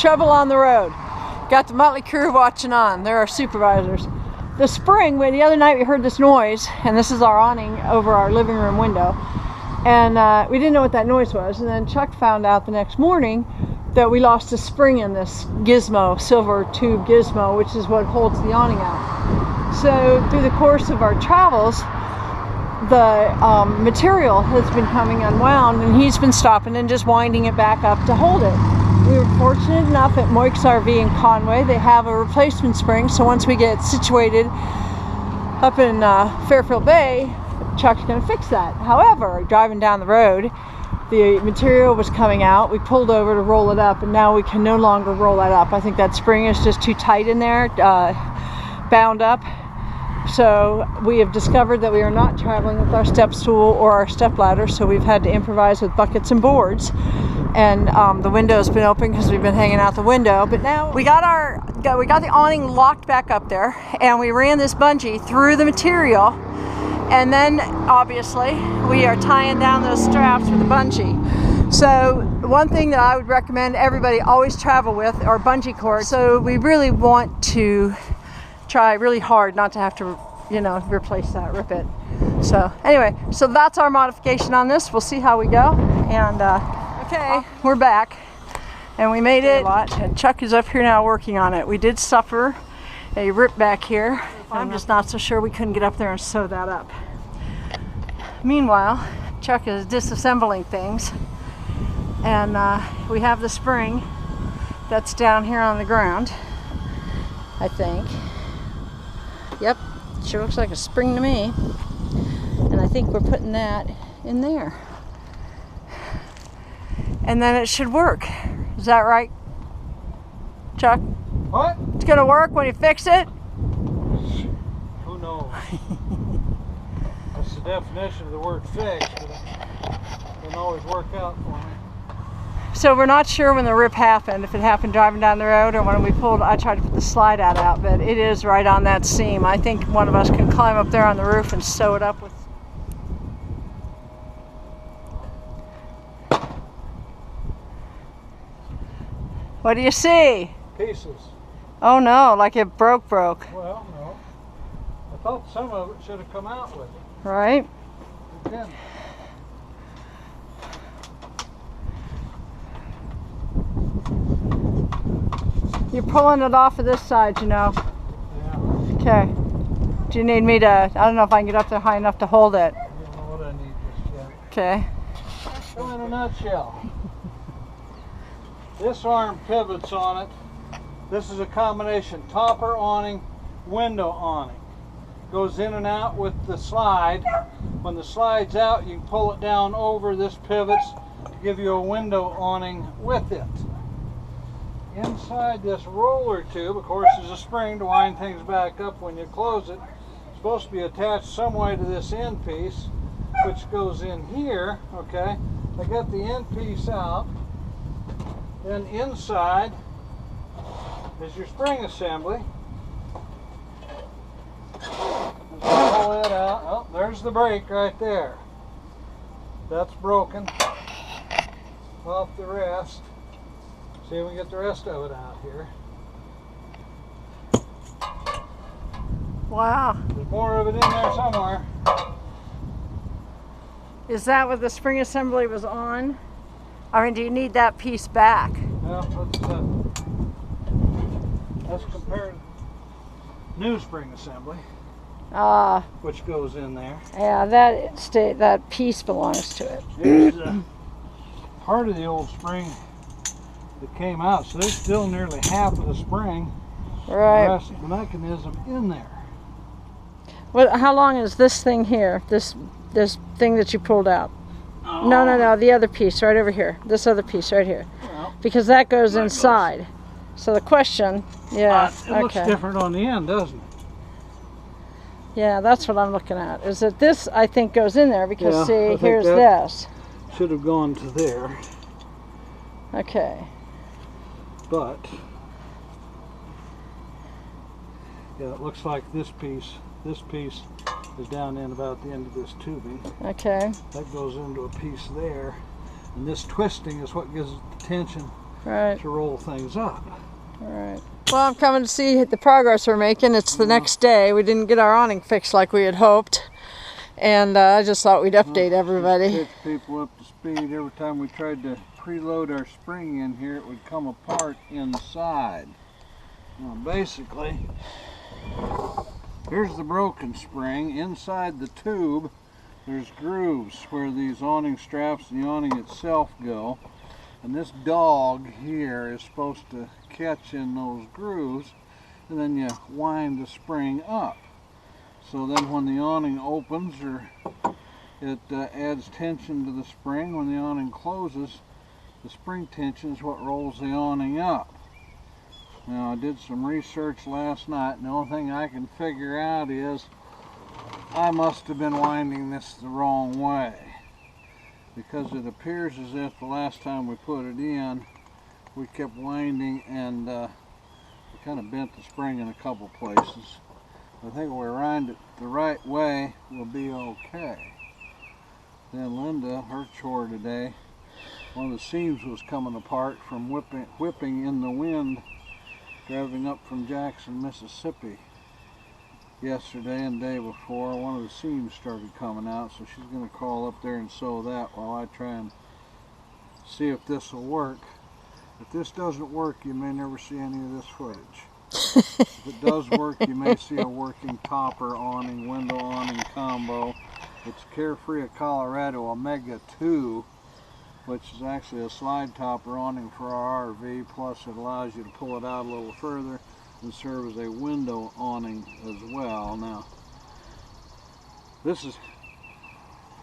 Trouble on the road. Got the Muttley crew watching on. They're our supervisors. The spring, the other night we heard this noise, and this is our awning over our living room window, and we didn't know what that noise was, and then Chuck found out the next morning that we lost a spring in this gizmo, silver tube gizmo, which is what holds the awning out. So through the course of our travels, the material has been coming unwound, and he's been stopping and just winding it back up to hold it. We were fortunate enough at Moike's RV in Conway. They have a replacement spring, so once we get situated up in Fairfield Bay, Chuck's going to fix that. However, driving down the road, the material was coming out. We pulled over to roll it up, and now we can no longer roll that up. I think that spring is just too tight in there, bound up. So we have discovered that we are not traveling with our step stool or our step ladder, so we've had to improvise with buckets and boards. And the window's been open because we've been hanging out the window. But now we got the awning locked back up there, and we ran this bungee through the material, and then obviously we are tying down those straps with the bungee. So one thing that I would recommend everybody always travel with are bungee cords. So we really want to try really hard not to have to, replace that, rip it. So anyway, so that's our modification on this. We'll see how we go. And okay, we're back, and we made it a lot, and Chuck is up here now working on it. We did suffer a rip back here. I'm just not so sure we couldn't get up there and sew that up. Meanwhile, Chuck is disassembling things, and we have the spring that's down here on the ground, I think. Yep, sure looks like a spring to me, and I think we're putting that in there. And then it should work. Is that right, Chuck? What? It's gonna work when you fix it? Who knows? That's the definition of the word fix, but it doesn't always work out for me. So we're not sure when the rip happened, if it happened driving down the road or when we pulled, I tried to put the slide out, but it is right on that seam. I think one of us can climb up there on the roof and sew it up with. What do you see? Pieces. Oh no, like it broke. Well, no. I thought some of it should have come out with it. Right? It didn't. You're pulling it off of this side, Yeah. Okay. Do you need me to, I don't know if I can get up there high enough to hold it. I don't know what I need just yet. Okay. So in a nutshell, this arm pivots on it. This is a combination topper awning, window awning. Goes in and out with the slide. When the slide's out, you can pull it down over. This pivots to give you a window awning with it. Inside this roller tube, of course, is a spring to wind things back up when you close it. It's supposed to be attached some way to this end piece, which goes in here, okay? I got the end piece out. Then inside is your spring assembly. Pull it out. Oh, there's the brake right there. That's broken off the rest. See if we can get the rest of it out here. Wow. There's more of it in there somewhere. Is that what the spring assembly was on? I mean, do you need that piece back? Well, let's compare new spring assembly, which goes in there. Yeah, that piece belongs to it. Here's part of the old spring that came out, so there's still nearly half of the spring. Right. The rest of the mechanism in there. How long is this thing here? This thing that you pulled out? Oh. No, the other piece right over here. This other piece right here. Well, because that goes inside. So the question, yeah, it looks different on the end, doesn't it? Yeah, that's what I'm looking at. Is that this, I think, goes in there because, Yeah, see, here's that this. Should have gone to there. Okay. But, yeah, it looks like this piece is down in about the end of this tubing. Okay. That goes into a piece there. And this twisting is what gives it the tension Right. to roll things up. All right. Well, I'm coming to see the progress we're making. It's the next day. We didn't get our awning fixed like we had hoped. And I just thought we'd update everybody. Catch people up to speed. Every time we tried to preload our spring in here, it would come apart inside. Now, basically, here's the broken spring. Inside the tube, there's grooves where these awning straps and the awning itself go. And this dog here is supposed to catch in those grooves, and then you wind the spring up. So then when the awning opens, it adds tension to the spring. When the awning closes, the spring tension is what rolls the awning up. Now, I did some research last night, and the only thing I can figure out is I must have been winding this the wrong way, because it appears as if the last time we put it in, we kept winding and we kind of bent the spring in a couple places. I think if we wind it the right way, we'll be okay. Then Linda, her chore today, one of the seams was coming apart from whipping in the wind driving up from Jackson, Mississippi yesterday and the day before. One of the seams started coming out, so she's going to crawl up there and sew that while I try and see if this will work. If this doesn't work, you may never see any of this footage. If it does work, you may see a working topper awning, window awning combo. It's Carefree of Colorado Omega 2, which is actually a slide topper awning for our RV, plus it allows you to pull it out a little further and serve as a window awning as well. Now, this is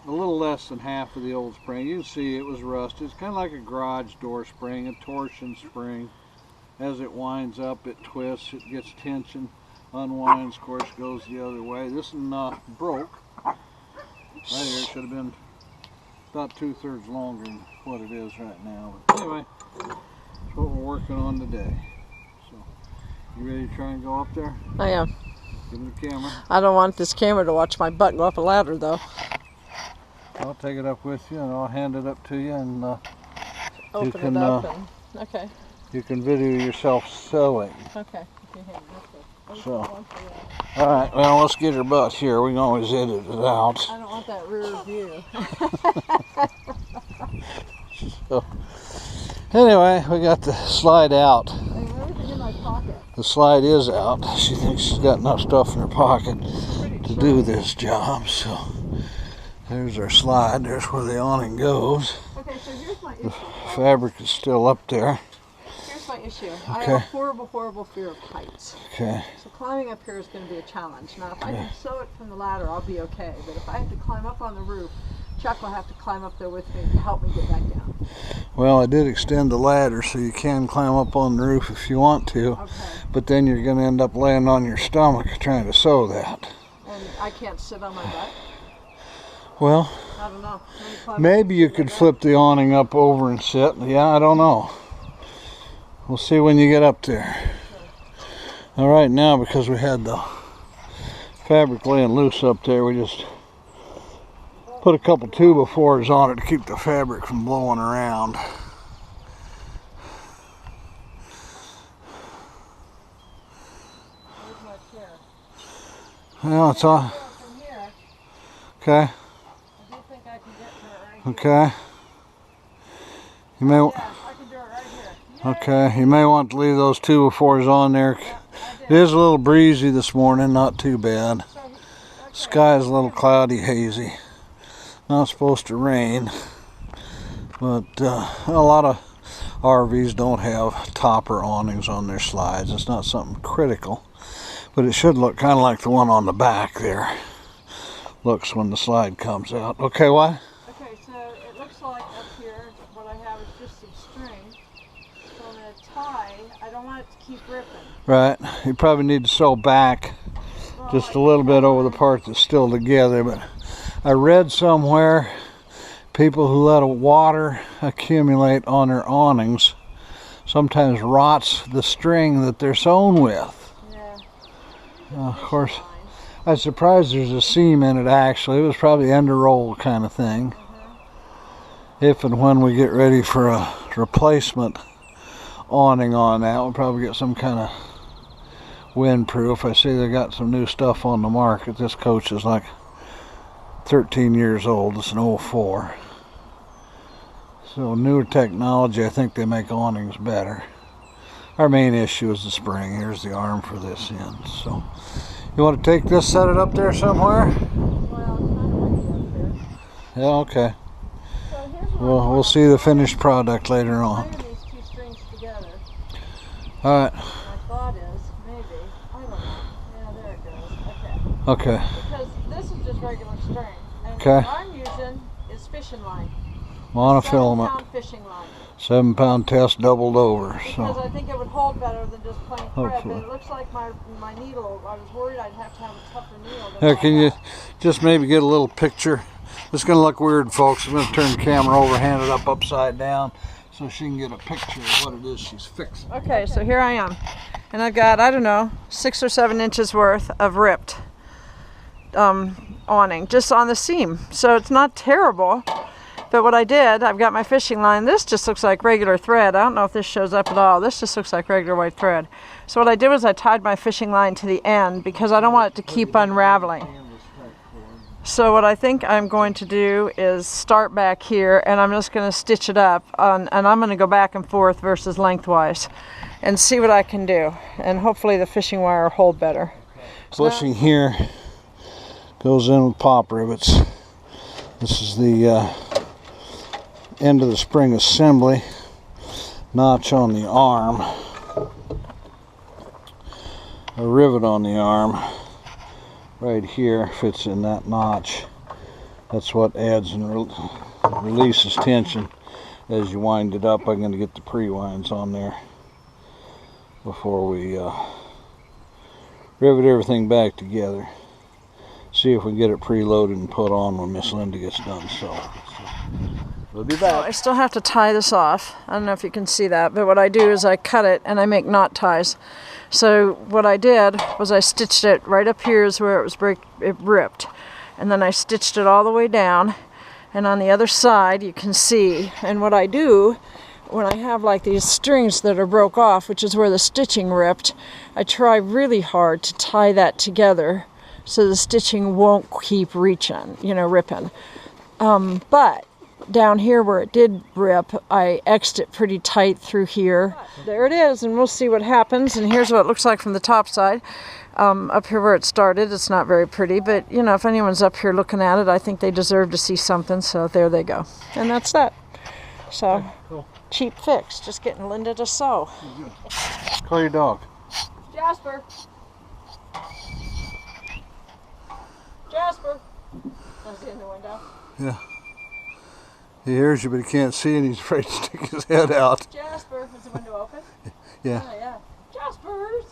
a little less than half of the old spring. You can see it was rusted. It's kind of like a garage door spring, a torsion spring. As it winds up, it twists, it gets tension, unwinds, of course, goes the other way. This one broke. Right here, it should have been about 2/3 longer than what it is right now. But anyway, that's what we're working on today. So, you ready to try and go up there? I am. Give me the camera. I don't want this camera to watch my butt go up a ladder, though. I'll take it up with you and I'll hand it up to you, and Open you can it up okay. you can video yourself sewing. Okay. Okay. So, all right. Well, let's get her butt here. We can always edit it out. I don't want that rear view. So, anyway, we got the slide out. Everything in my pocket. The slide is out. She thinks she's got enough stuff in her pocket to do this job. So, there's our slide. There's where the awning goes. Okay, so here's my issue. The fabric is still up there. Here's my issue. Okay. I have a horrible, horrible fear of heights. Okay. So climbing up here is going to be a challenge. Now, if I can sew it from the ladder, I'll be okay. But if I have to climb up on the roof, Chuck will have to climb up there with me to help me get back down. Well, I did extend the ladder so you can climb up on the roof if you want to. Okay. But then you're going to end up laying on your stomach trying to sew that. And I can't sit on my butt? Well, I don't know. maybe you could flip the awning up over and sit. Yeah, I don't know. We'll see when you get up there. All right, now because we had the fabric laying loose up there, we just put a couple 2x4s on it to keep the fabric from blowing around. Where's my chair? Well, it's all From here, okay. I do think I can get to it right Okay. You may. here. Yeah, I can do it right here. Okay. You may want to leave those 2x4s on there. It is a little breezy this morning, not too bad. Sky is a little cloudy, hazy. Not supposed to rain, but a lot of RVs don't have topper awnings on their slides. It's not something critical, but it should look kind of like the one on the back there looks when the slide comes out. Okay, why? Okay, so it looks like up here what I have is just some string. So I'm going to tie. I don't want it to keep ripping. Right. You probably need to sew back just a little bit over the part that's still together, but I read somewhere people who let water accumulate on their awnings sometimes rots the string that they're sewn with. Yeah. Of course, I'm surprised there's a seam in it actually. It was probably end of roll kind of thing. If and when we get ready for a replacement awning on that. We'll probably get some kind of windproof. I see they got some new stuff on the market. This coach is like 13 years old. It's an 04. So newer technology, I think they make awnings better. Our main issue is the spring. Here's the arm for this end. So you want to take this, set it up there somewhere? Yeah, okay. We'll see the finished product later on. These two strings together. All right. My thought is maybe, I don't know. Yeah, there it goes. Okay. Okay. Because this is just regular string. And Okay. what I'm using is fishing line. Monofilament. 7-pound fishing line. 7-pound test doubled over. Because So I think it would hold better than just plain thread. Hopefully. But it looks like my needle, I was worried I'd have to have a tougher needle. here, can you just maybe get a little picture? It's going to look weird, folks. I'm going to turn the camera over, hand it up upside down, so she can get a picture of what it is she's fixing. Okay, so here I am. And I've got, I don't know, 6 or 7 inches worth of ripped awning just on the seam. So it's not terrible. But what I did, I've got my fishing line. This just looks like regular thread. I don't know if this shows up at all. This just looks like regular white thread. So what I did was I tied my fishing line to the end because I don't want it to keep unraveling. So what I think I'm going to do is start back here, and I'm just going to stitch it up, and I'm going to go back and forth versus lengthwise and see what I can do. And hopefully the fishing wire will hold better. Bushing here goes in with pop rivets. This is the end of the spring assembly. Notch on the arm. A rivet on the arm. Right here fits in that notch. That's what adds and releases tension as you wind it up. I'm going to get the pre-winds on there before we rivet everything back together. See if we can get it preloaded and put on when Miss Linda gets done. So we'll be back. I still have to tie this off. I don't know if you can see that, but what I do is I cut it and I make knot ties. So what I did was I stitched it right up here is where it ripped, and then I stitched it all the way down, and on the other side you can see. And what I do when I have like these strings that are broke off, which is where the stitching ripped, I try really hard to tie that together so the stitching won't keep ripping. But down here where it did rip, I X'd it pretty tight through here. There it is, and we'll see what happens. And here's what it looks like from the top side. Up here where it started, it's not very pretty, but you know, if anyone's up here looking at it, I think they deserve to see something, so there they go. And that's that. So, Okay, cool. Cheap fix, just getting Linda to sew. Call your dog. Jasper. Jasper. Is he in the window? Yeah. He hears you, but he can't see, and he's afraid to stick his head out. Jasper, is the window open? Yeah. Oh, yeah. Jaspers!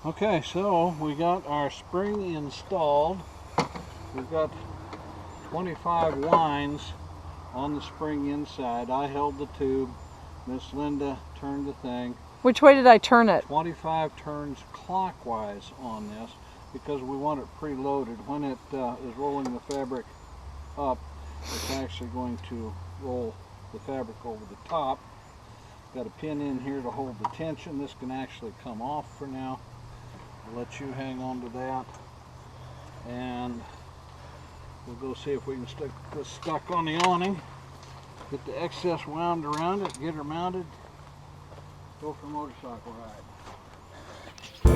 Okay, so we got our spring installed. We've got 25 winds on the spring inside. I held the tube. Miss Linda turned the thing. Which way did I turn it? 25 turns clockwise on this because we want it preloaded. When it is rolling the fabric up, it's actually going to roll the fabric over the top. Got a pin in here to hold the tension. This can actually come off for now. I'll let you hang on to that, and we'll go see if we can stick this stuck on the awning, get the excess wound around it, get her mounted, go for a motorcycle ride.